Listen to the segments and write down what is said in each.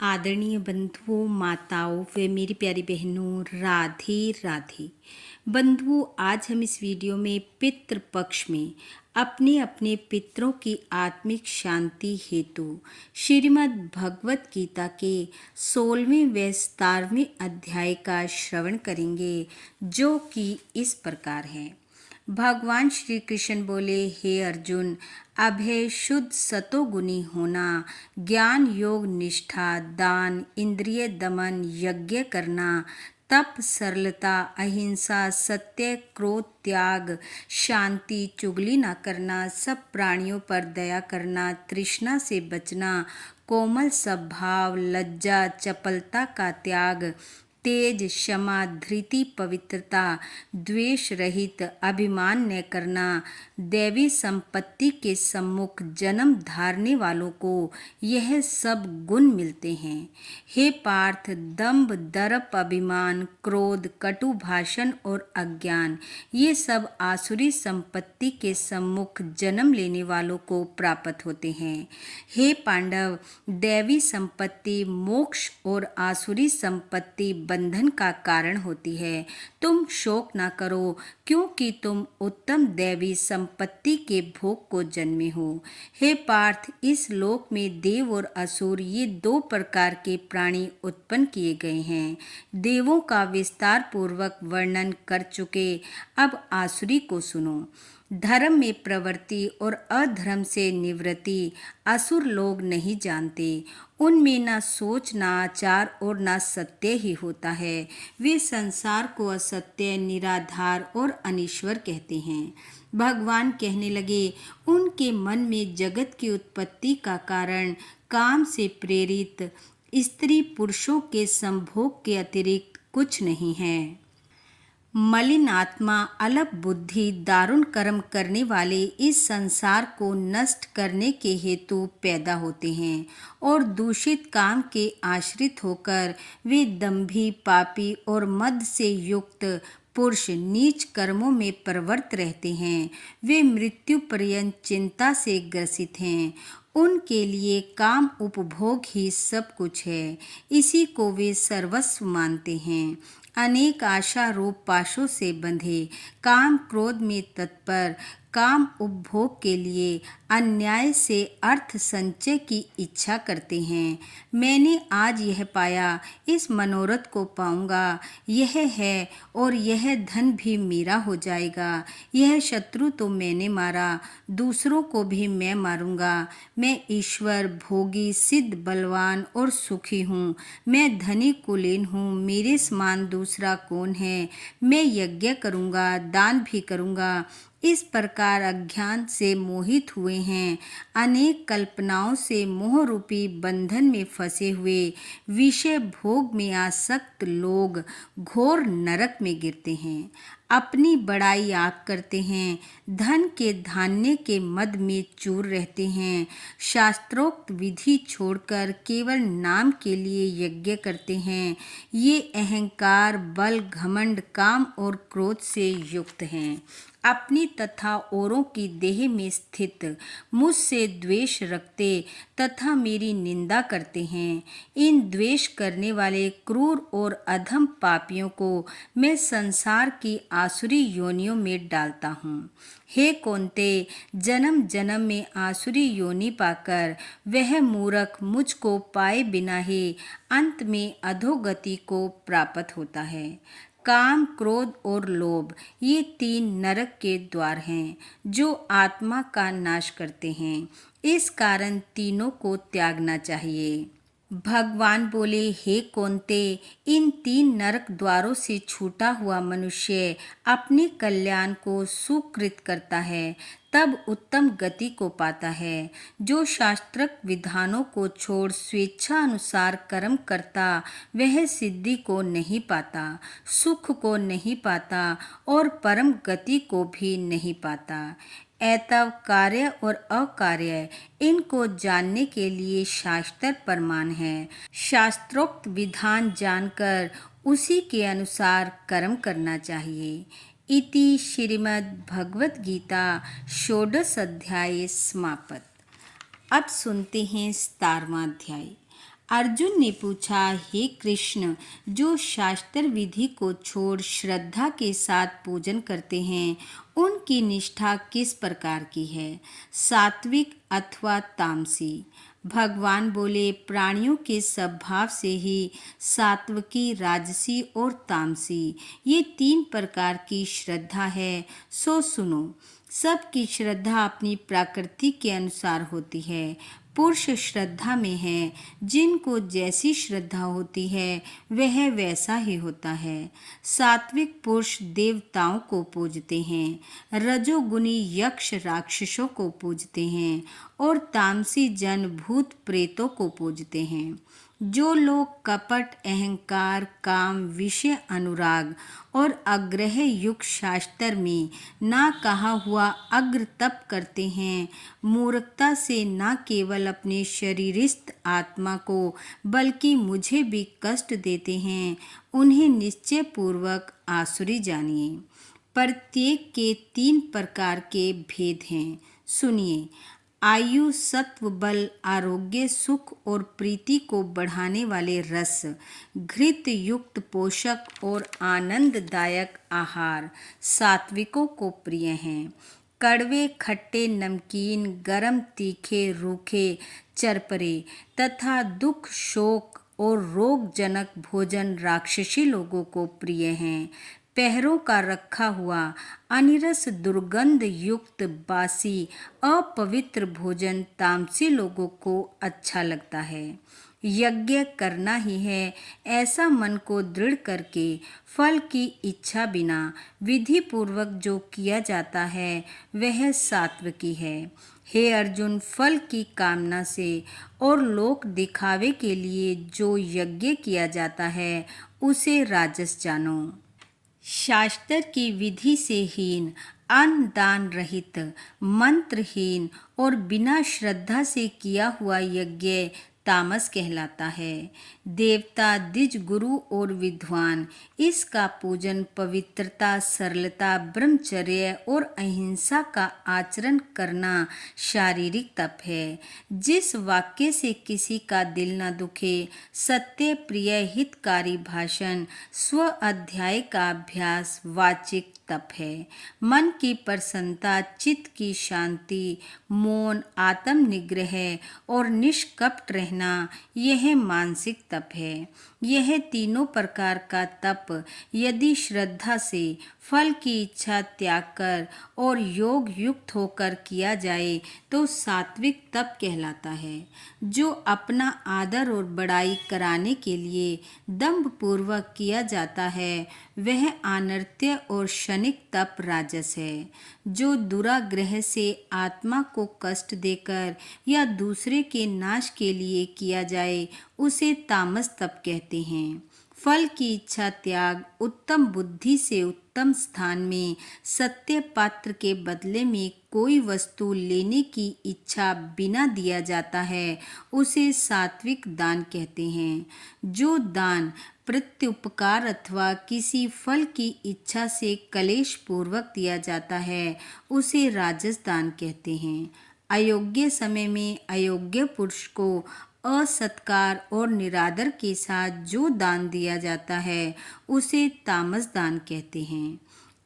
आदरणीय बंधुओं, माताओं व मेरी प्यारी बहनों, राधे राधे। बंधुओं, आज हम इस वीडियो में पितृ पक्ष में अपने अपने पितरों की आत्मिक शांति हेतु श्रीमद् भगवत गीता के 16वें व 17वें अध्याय का श्रवण करेंगे, जो कि इस प्रकार है। भगवान श्री कृष्ण बोले, हे अर्जुन, अभय शुद्ध सतोगुणी होना, ज्ञान योग निष्ठा, दान, इंद्रिय दमन, यज्ञ करना, तप, सरलता, अहिंसा, सत्य, क्रोध, त्याग, शांति, चुगली न करना, सब प्राणियों पर दया करना, तृष्णा से बचना, कोमल स्वभाव, लज्जा, चपलता का त्याग, तेज, क्षमा, धृति, पवित्रता, द्वेष रहित, अभिमान न करना, दैवी संपत्ति के सम्मुख जन्म धारने वालों को यह सब गुण मिलते हैं। हे पार्थ, दंभ, दर्प, अभिमान, क्रोध, कटु भाषण और अज्ञान, ये सब आसुरी संपत्ति के सम्मुख जन्म लेने वालों को प्राप्त होते हैं। हे पांडव, दैवी संपत्ति मोक्ष और आसुरी संपत्ति बंधन का कारण होती है। तुम शोक ना करो, क्योंकि तुम उत्तम दैवी संपत्ति के भोग को जन्मे हो। हे पार्थ, इस लोक में देव और असुर, ये दो प्रकार के प्राणी उत्पन्न किए गए हैं। देवों का विस्तार पूर्वक वर्णन कर चुके, अब आसुरी को सुनो। धर्म में प्रवृत्ति और अधर्म से निवृत्ति असुर लोग नहीं जानते। उनमें ना सोच, ना आचार और ना सत्य ही होता है। वे संसार को असत्य, निराधार और अनीश्वर कहते हैं। भगवान कहने लगे, उनके मन में जगत की उत्पत्ति का कारण काम से प्रेरित स्त्री पुरुषों के संभोग के अतिरिक्त कुछ नहीं है। मलिन आत्मा, अलप बुद्धि, दारुण कर्म करने वाले इस संसार को नष्ट करने के हेतु पैदा होते हैं और दूषित काम के आश्रित होकर वे दंभी, पापी और मद से युक्त पुरुष नीच कर्मों में प्रवृत्त रहते हैं। वे मृत्यु पर्यंत चिंता से ग्रसित हैं। उनके लिए काम उपभोग ही सब कुछ है, इसी को वे सर्वस्व मानते हैं। अनेक आशा रूप पाशों से बंधे, काम क्रोध में तत्पर, काम उपभोग के लिए अन्याय से अर्थ संचय की इच्छा करते हैं। मैंने आज यह पाया, इस मनोरथ को पाऊंगा, यह है और यह धन भी मेरा हो जाएगा। यह शत्रु तो मैंने मारा, दूसरों को भी मैं मारूंगा। मैं ईश्वर, भोगी, सिद्ध, बलवान और सुखी हूँ। मैं धनी कुलीन हूँ, मेरे समान दूसरा कौन है। मैं यज्ञ करूँगा, दान भी करूँगा। इस प्रकार अज्ञान से मोहित हुए हैं, अनेक कल्पनाओं से मोह रूपी बंधन में फंसे हुए विषय भोग में आसक्त लोग घोर नरक में गिरते हैं। अपनी बड़ाई आप करते हैं, धन के धान्य के मद में चूर रहते हैं, शास्त्रोक्त विधि छोड़कर केवल नाम के लिए यज्ञ करते हैं। ये अहंकार, बल, घमंड, काम और क्रोध से युक्त हैं। अपनी तथा औरों की देह में स्थित मुझसे द्वेष रखते तथा मेरी निंदा करते हैं। इन द्वेष करने वाले क्रूर और अधम पापियों को मैं संसार की आसुरी योनियों में डालता हूँ। हे कौन्ते, जन्म जन्म में आसुरी योनि पाकर वह मूर्ख मुझको पाए बिना ही अंत में अधोगति को प्राप्त होता है। काम, क्रोध और लोभ, ये तीन नरक के द्वार हैं, जो आत्मा का नाश करते हैं। इस कारण तीनों को त्यागना चाहिए। भगवान बोले, हे कौन्ते, इन तीन नरक द्वारों से छूटा हुआ मनुष्य अपने कल्याण को सुकृत करता है, तब उत्तम गति को पाता है। जो शास्त्रक विधानों को छोड़ स्वेच्छा अनुसार कर्म करता, वह सिद्धि को नहीं पाता, सुख को नहीं पाता और परम गति को भी नहीं पाता। एतव कार्य और अकार्य, इनको जानने के लिए शास्त्र प्रमाण है। शास्त्रोक्त विधान जानकर उसी के अनुसार कर्म करना चाहिए। इति श्रीमद् भगवत गीता षोडश अध्याय समाप्त। अब सुनते हैं 17वां अध्याय। अर्जुन ने पूछा, हे कृष्ण, जो शास्त्र विधि को छोड़ श्रद्धा के साथ पूजन करते हैं, उनकी निष्ठा किस प्रकार की है, सात्विक अथवा तामसी? भगवान बोले, प्राणियों के स्वभाव से ही सात्विकी, राजसी और तामसी, ये 3 प्रकार की श्रद्धा है। सो सुनो, सबकी श्रद्धा अपनी प्रकृति के अनुसार होती है। पुरुष श्रद्धा में है, जिनको जैसी श्रद्धा होती है वह वैसा ही होता है। सात्विक पुरुष देवताओं को पूजते हैं, रजोगुनी यक्ष राक्षसों को पूजते हैं और तामसी जन भूत प्रेतों को पूजते हैं। जो लोग कपट, अहंकार, काम, विषय अनुराग और आग्रह युक्त शास्त्र में ना कहा हुआ अग्र तप करते हैं, मूर्खता से न केवल अपने शरीरस्थ आत्मा को बल्कि मुझे भी कष्ट देते हैं, उन्हें निश्चय पूर्वक आसुरी जानिए। प्रत्येक के 3 प्रकार के भेद हैं, सुनिए। आयु, सत्व, बल, आरोग्य, सुख और प्रीति को बढ़ाने वाले रस, घृत युक्त पोषक और आनंददायक आहार सात्विकों को प्रिय हैं। कड़वे, खट्टे, नमकीन, गरम, तीखे, रूखे, चरपरे तथा दुख, शोक और रोगजनक भोजन राक्षसी लोगों को प्रिय हैं। पहरों का रखा हुआ अनिरस, दुर्गंध युक्त, बासी, अपवित्र भोजन तामसी लोगों को अच्छा लगता है। यज्ञ करना ही है, ऐसा मन को दृढ़ करके फल की इच्छा बिना विधि पूर्वक जो किया जाता है वह सात्विकी है। हे अर्जुन, फल की कामना से और लोक दिखावे के लिए जो यज्ञ किया जाता है उसे राजस जानो। शास्त्र की विधि से हीन, अन्न दान रहित, मंत्रहीन और बिना श्रद्धा से किया हुआ यज्ञ तामस कहलाता है। देवता, द्विज, गुरु और विद्वान इसका पूजन पवित्रता, सरलता, ब्रह्मचर्य और अहिंसा का आचरण करना शारीरिक तप है। जिस वाक्य से किसी का दिल न दुखे, सत्य, प्रिय, हितकारी भाषण, स्व अध्याय का अभ्यास वाचिक तप है। मन की प्रसन्नता, चित्त की शांति, मौन, आत्म निग्रह और निष्कपट रहना, यह मानसिक तप है। यह तीनों प्रकार का तप यदि श्रद्धा से, फल की इच्छा त्याग कर और योग युक्त होकर किया जाए तो सात्विक तप कहलाता है। जो अपना आदर और बड़ाई कराने के लिए दंभ पूर्वक किया जाता है वह अनर्त्य और क्षणिक तप राजस है। जो दुराग्रह से आत्मा को कष्ट देकर या दूसरे के नाश के लिए किया जाए उसे तामस तप कहते हैं। फल की इच्छा त्याग, उत्तम बुद्धि से उत्तम स्थान में सत्य पात्र के बदले में कोई वस्तु लेने की इच्छा बिना दिया जाता है उसे सात्विक दान कहते हैं। जो दान प्रत्युपकार अथवा किसी फल की इच्छा से कलेश पूर्वक दिया जाता है उसे राजस दान कहते हैं। अयोग्य समय में अयोग्य पुरुष को असत्कार और निरादर के साथ जो दान दिया जाता है उसे तामस दान कहते हैं।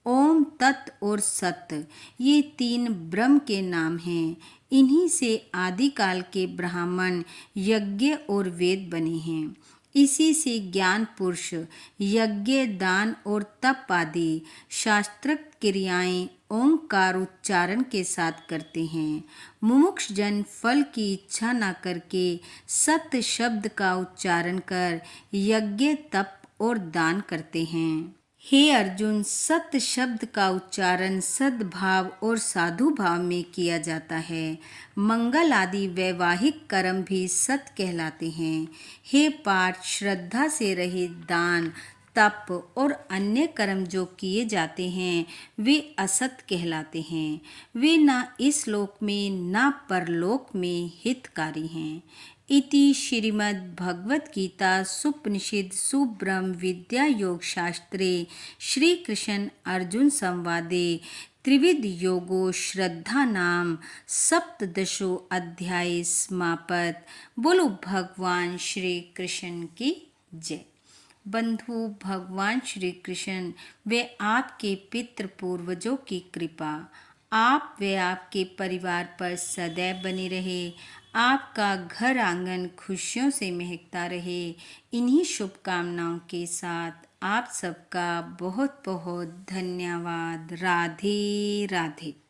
ओम, तत् और सत्य, ये 3 ब्रह्म के नाम हैं। इन्हीं से आदिकाल के ब्राह्मण, यज्ञ और वेद बने हैं। इसी से ज्ञान पुरुष यज्ञ, दान और तप आदि शास्त्रोक्त क्रियाएं ओंकार उच्चारण के साथ करते हैं। मुमुक्ष जन फल की इच्छा न करके सत्य शब्द का उच्चारण कर यज्ञ, तप और दान करते हैं। हे अर्जुन, सत्य शब्द का उच्चारण सद्भाव और साधु भाव में किया जाता है। मंगल आदि वैवाहिक कर्म भी सत्य कहलाते हैं। हे पार्थ, श्रद्धा से रहित दान, तप और अन्य कर्म जो किए जाते हैं वे असत कहलाते हैं। वे न इस लोक में न परलोक में हितकारी हैं। इति श्रीमद् भगवद गीता सुपनिषद सुब्रह्म विद्या योग शास्त्रे श्री कृष्ण अर्जुन संवादे त्रिविध योगो श्रद्धा नाम सप्तदशो अध्याय समापत। बोलो भगवान श्री कृष्ण की जय। बंधु, भगवान श्री कृष्ण वे आपके पितृ पूर्वजों की कृपा आप वे आपके परिवार पर सदैव बनी रहे। आपका घर आंगन खुशियों से महकता रहे। इन्हीं शुभकामनाओं के साथ आप सबका बहुत बहुत धन्यवाद। राधे राधे।